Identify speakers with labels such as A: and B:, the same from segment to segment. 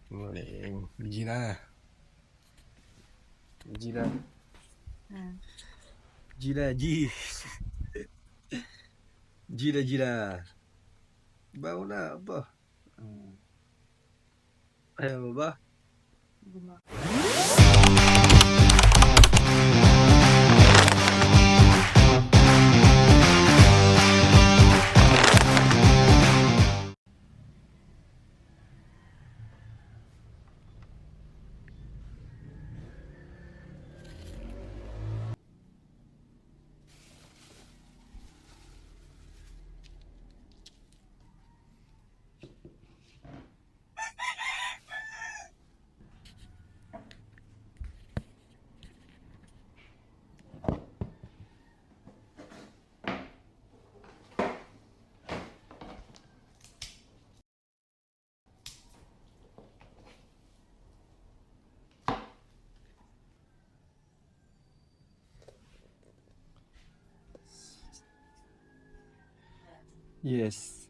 A: Muling Gina. Gina. Gina G. Gina. Bago na ba? Ayaw mo ba? Yes.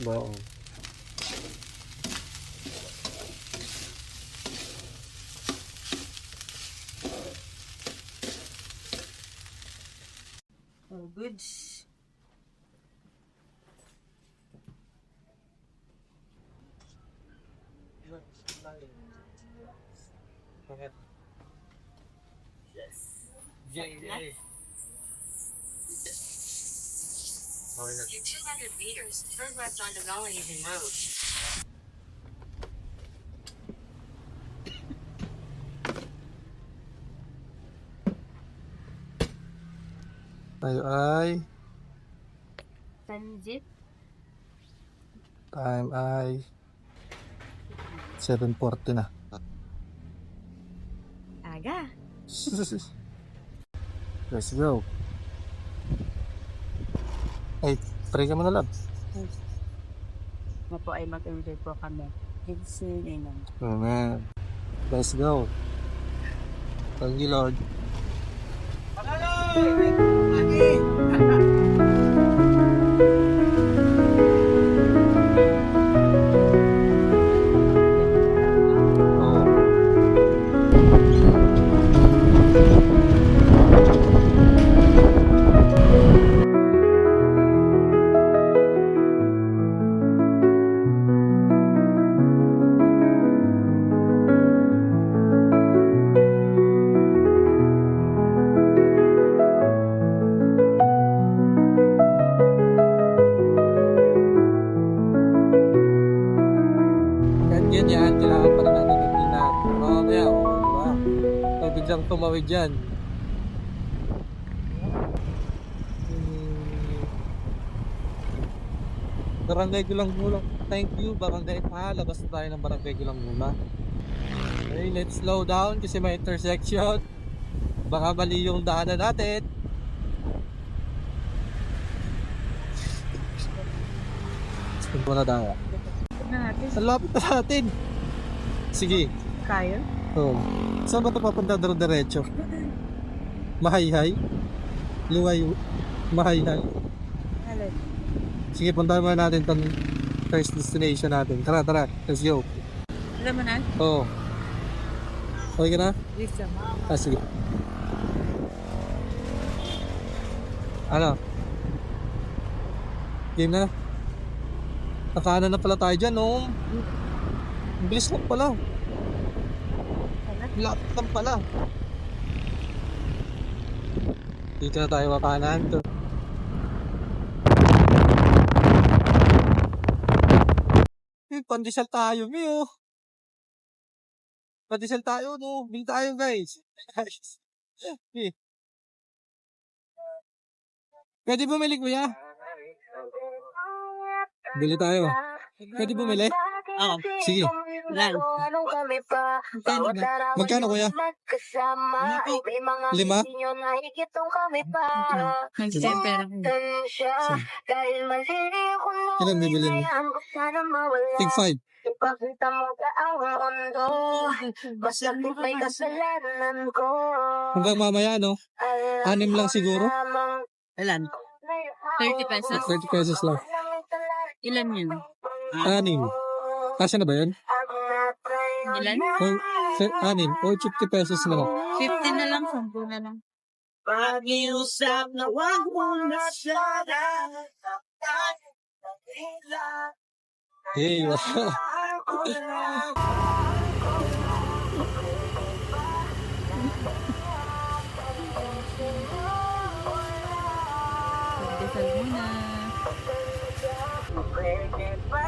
A: Bao.
B: Oh, goods.
C: In 200 meters, turn left onto Melahaven Road.
A: Ay.
B: Sanjit.
A: Time ay 7:40 na.
B: Aga.
A: Let's go. Ay, pray ka mo na, love.
B: Na po ay mag-enjoy po kami. Hinsin, inang.
A: Amen. Let's go. Thank you, Lord. Yan, kailangan pa rin natin itinat. Mamaya, diba? May biglang tumawid dyan. Barangay Gulang-Gulang. Thank you, Barangay Pa. Labas na tayo ng Barangay Gulang-Gulang. Okay, let's slow down kasi may intersection. Baka mali yung daanan natin. Punta na tayo. Sa lapit na natin. Sige.
B: Kaya?
A: Oh. Saan ba ito papunta diretso? Mahayhay? Luway? Mahayhay?
B: Alin?
A: Sige, puntahan muna natin itong first destination natin. Tara, let's go.
B: Alam mo na?
A: Oo. Okay ka na?
B: Yes,
A: Sige. Ano? Game na? Nakaano na pala tayo dyan, no? Ang bilis lang pala. Lapit lang pala. Dito na tayo makanan. Pandesal tayo, Mio. Pandesal tayo, no? Bili tayo, guys. Pwede bumili, kuya? Bili tayo. Pwede bumili?
B: Oo.
A: Sige.
B: Lan.
A: Magkano kuya? 5?
B: Nag-temper ako.
A: Ilan bibili mo? Tig 5.
D: Ipakita mo ka ang mundo. Masakit may kasalanan ko.
A: Hanggang mamaya, no? 6 lang siguro?
B: Ilan? 30 pesos.
A: 30 pesos lang.
B: Ilan yun?
A: 6. Kasya na ba yun?
B: Ilan?
A: O, 6. O, 50 pesos na lang.
B: 50 na lang, 10 na lang.
D: Pag-iusap na wag mo na sana.
A: Hey, wow.
B: Magdasal muna.
D: Pwede ba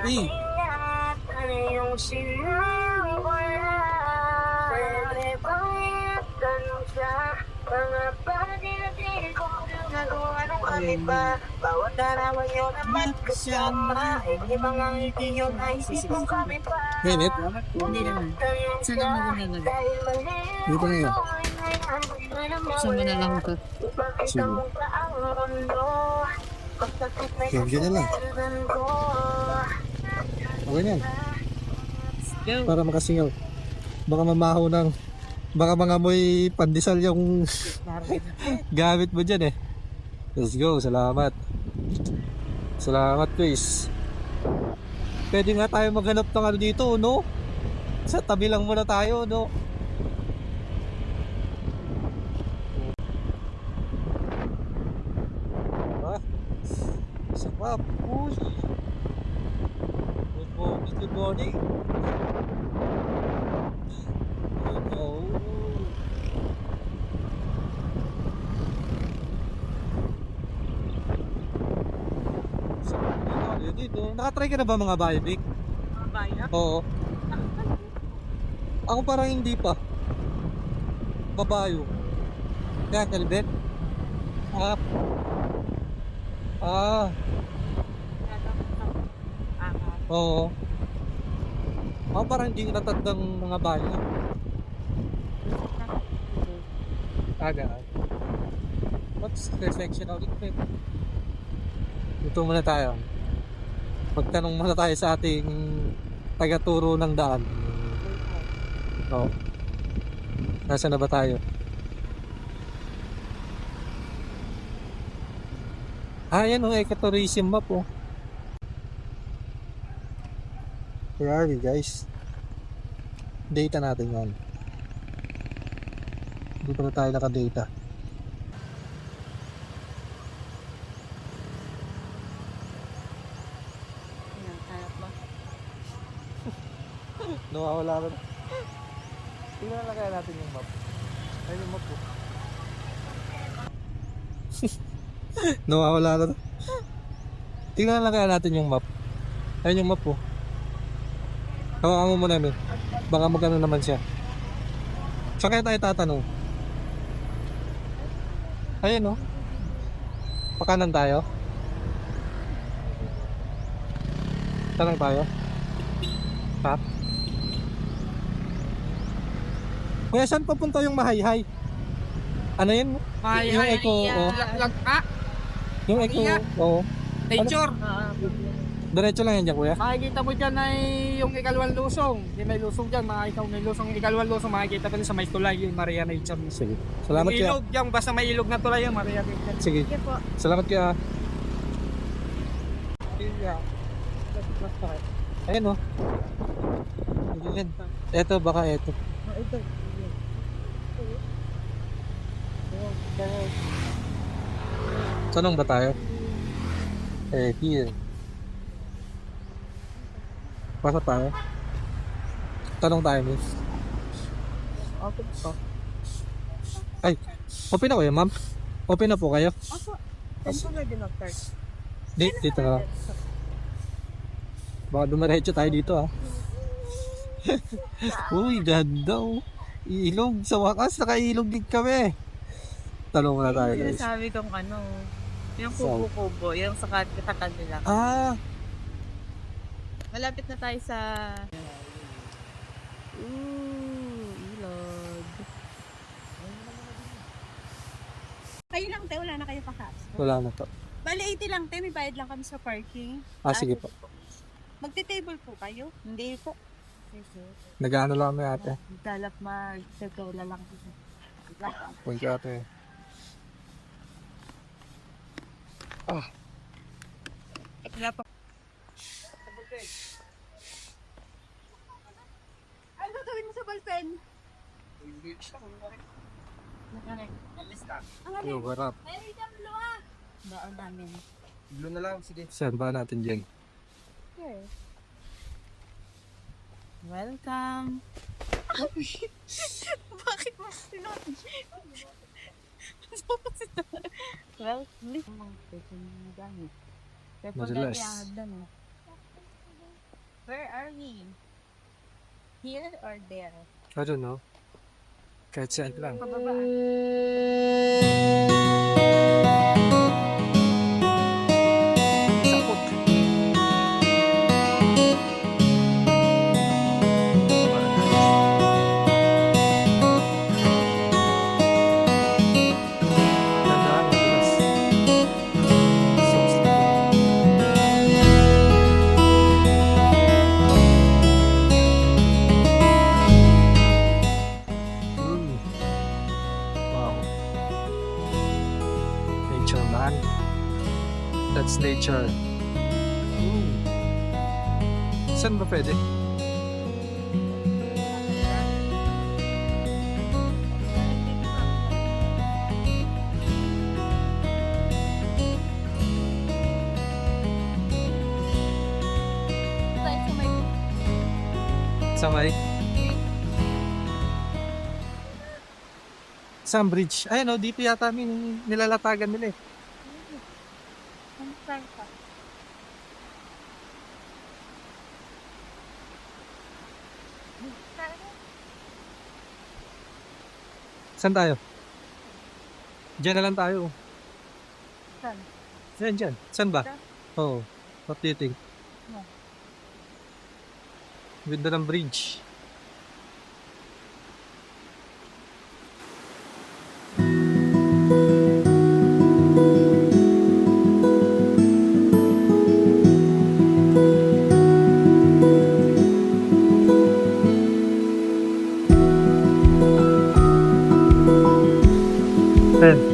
A: Hey.
D: naingatan yung sinawala? Pwede ba ingatan mo siya? Mga pag-ibig ko nagawa nung kami pa. Bawat arawan yun na magkasama. Hindi mga ngiti yun ay isipong kami pa.
A: Minute?
B: Hindi naman. Sana maganda na.
D: Dahil mali
A: Dito na yun.
B: Saan mo na lang ito?
D: ipakita mo ka ang mundo. Masakit may
A: Ganyan lang.
D: kasalanan ko.
A: Okay na yan.
B: Go.
A: Para makasingaw. Baka mamaho ng... Baka mga amoy pandesal yung gamit mo dyan eh. Let's go. Salamat. Salamat, Chris. Pwede nga tayo maghanap ng ano dito, no? Sa tabi lang muna tayo, no? Ah, sarap. Uy. Good morning, good morning. Oh. Dito. Nakatry ka na ba mga bike?
B: Mabaya?
A: Oo. Ako parang hindi pa. Babayo. Kaya kalbet? Ah. Ah. Oo. Ako parang hindi natandang mga bayo. Aga. What's reflection of it? Dito muna tayo. Magtanong muna tayo sa ating taga-turo ng daan. Oo. Nasaan na ba tayo? Ah, yan o, ecotourism map o. Where are we, guys? Data natin yan. Hindi pa na tayo naka-data. Nawawala na. Tingnan lang kaya natin yung map. Ayun yung map po. Nawawala na. Tingnan lang kaya natin yung map. Ayun yung map po. Hawakan mo muna namin. Baka magano naman siya. Saan kaya tayo tatanong? Ayun o. Pakanan tayo. Tanong tayo. Ha? Kuya, saan papunta yung Mahayhay? Ano yun? Yung eco, oh. Yung eco, oo.
E: Nature.
A: Diretso lang yan dyan, kuya.
E: Makikita mo dyan ay yung ikalawang lusong. Hindi may lusong dyan. Makikita mo may lusong. Ikalawang lusong makikita pa rin sa may tulay yung Maria Nature.
A: Sige. Salamat
E: Yung
A: kuya.
E: ilog dyan. Basta may ilog na tulay yung Maria Nature.
A: Sige. Salamat kuya. Ayan o. Ayan. Eto, baka eto. Tanong ba tayo? Eh, here. Pasok tayo. Tanong tayo, miss. Ay, open na kayo, ma'am? Open na po kayo? Dito na lang. Baka dumiretso tayo dito, ha? Uy, ganda, oh. Ilog. Sa wakas, nakailog din kami. Tanong muna tayo, guys.
B: Sabi kong ano, yung kubo-kubo, yung sa kanila.
A: Ah,
B: Malapit na tayo sa Ilog. Kayo lang, te. Wala na kayo pa-cash.
A: Wala na to.
B: Bali, 80 lang, te. May bayad lang kami sa parking.
A: Sige po.
B: Magti-table po kayo? Hindi po.
A: Nag-ano lang kami ate.
B: Dalap mag-tetola lang.
A: Point ka ate.
B: Wala pa. Ano gawin mo sa ballpen?
A: Yo, harap.
B: Baon namin.
E: Blue na lang, sige.
A: Saan ba natin dyan?
B: Here. Welcome. Bakit mo sinot? Well, please.
A: Madalas.
B: Where are we? Here or there?
A: I don't know. Kahit saan lang.
B: Pababaan.
A: Sapot. Tandaan, madalas. So slow. Wow. Nature, man. That's nature. Saan ba pwede? Sa may? Saan bridge? Ay no, dito yata nilalatagan nila eh. Saan tayo? Diyan na lang tayo.
B: Saan?
A: Diyan. Saan ba?
B: Diyan?
A: Oo. What do you think?
B: Yeah.
A: Ganda ng bridge. Pen. Wow.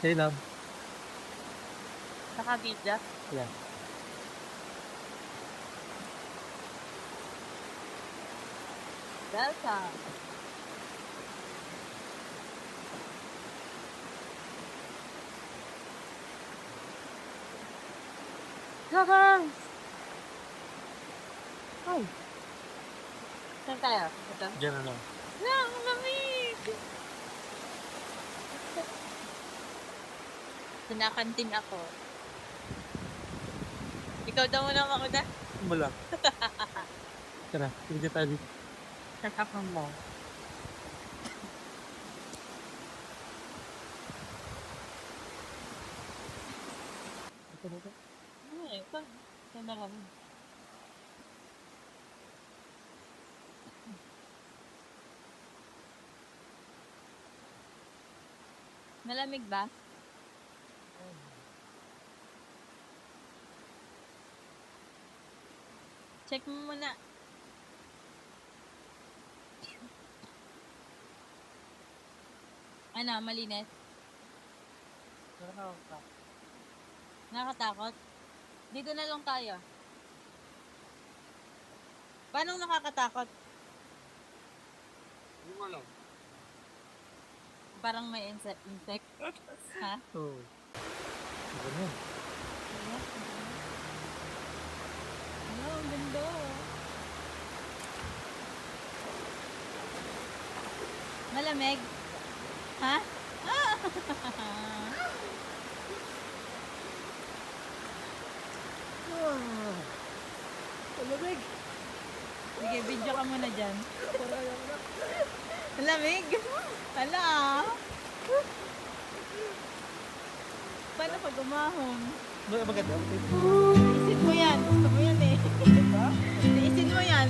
A: Stay lang.
B: Nakabidya.
A: Yeah.
B: Welcome. Guys! Ay! Saan tayo? Ito?
A: Diyan na lang.
B: Ang lamig! Kinakantin ako. Ikaw daw muna makuda?
A: Wala. Tara, hindi tayo dito.
B: Sasakang mo. Ay, ito. Ito na kami. Malamig ba? Check mo muna. Ano, malinis? Nakakatakot? Dito na lang tayo. Paano nakakatakot?
A: Yung alam.
B: Parang may insect. Ha?
A: Oo. Ganun.
B: Ano, ang ganda. Malamig? Ha?
E: Malamig.
B: Sige, video ka muna dyan. Malamig? Hala. Paano pag umahon?
A: Maganda.
B: Isin mo yan. Gusto mo yan eh. Isin mo yan.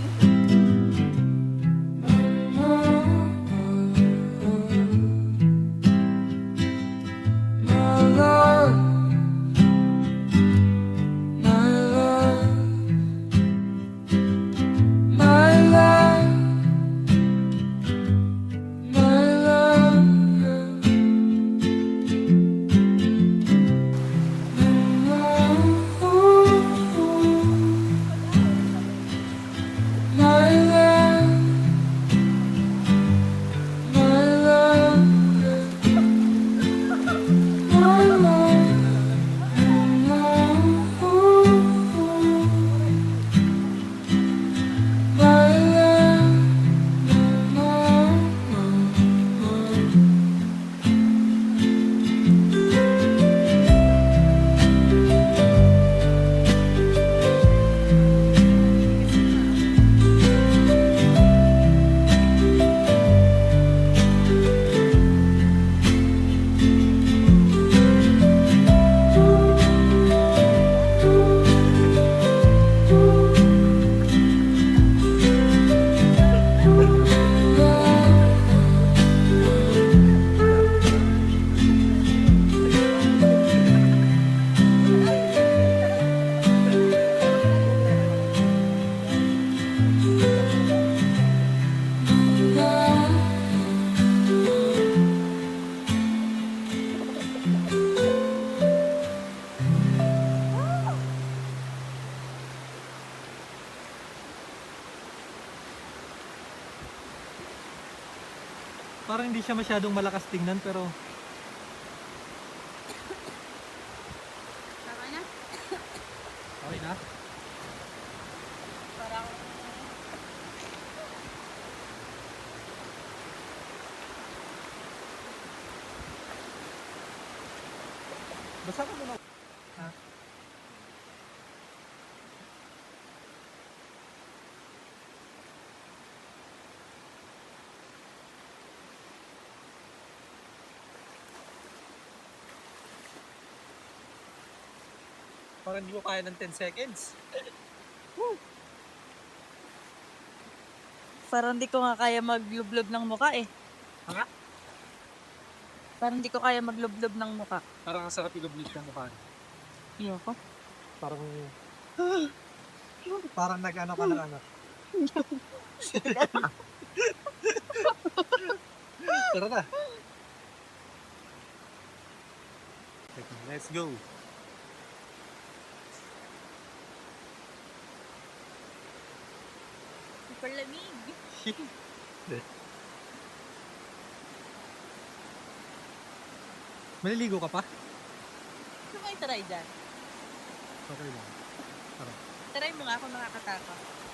A: Parang hindi siya masyadong malakas tingnan pero
B: Tama na?
A: okay na.
B: Parang...
A: Basta ka muna. Ha? Parang hindi ko kaya ng 10 seconds.
B: Parang di ko nga kaya maglublob ng muka eh.
A: Ha?
B: Parang di ko kaya maglublob ng muka.
A: Parang ang sarap ilublit ng mukha.
B: Iyoko.
A: Parang parang nag-ano ka ng ano. Tara na. Let's go.
B: Super lamig.
A: Maliligo ka pa?
B: Gusto mo i-try dyan?
A: Okay lang.
B: Try mo nga kung nakakatakot.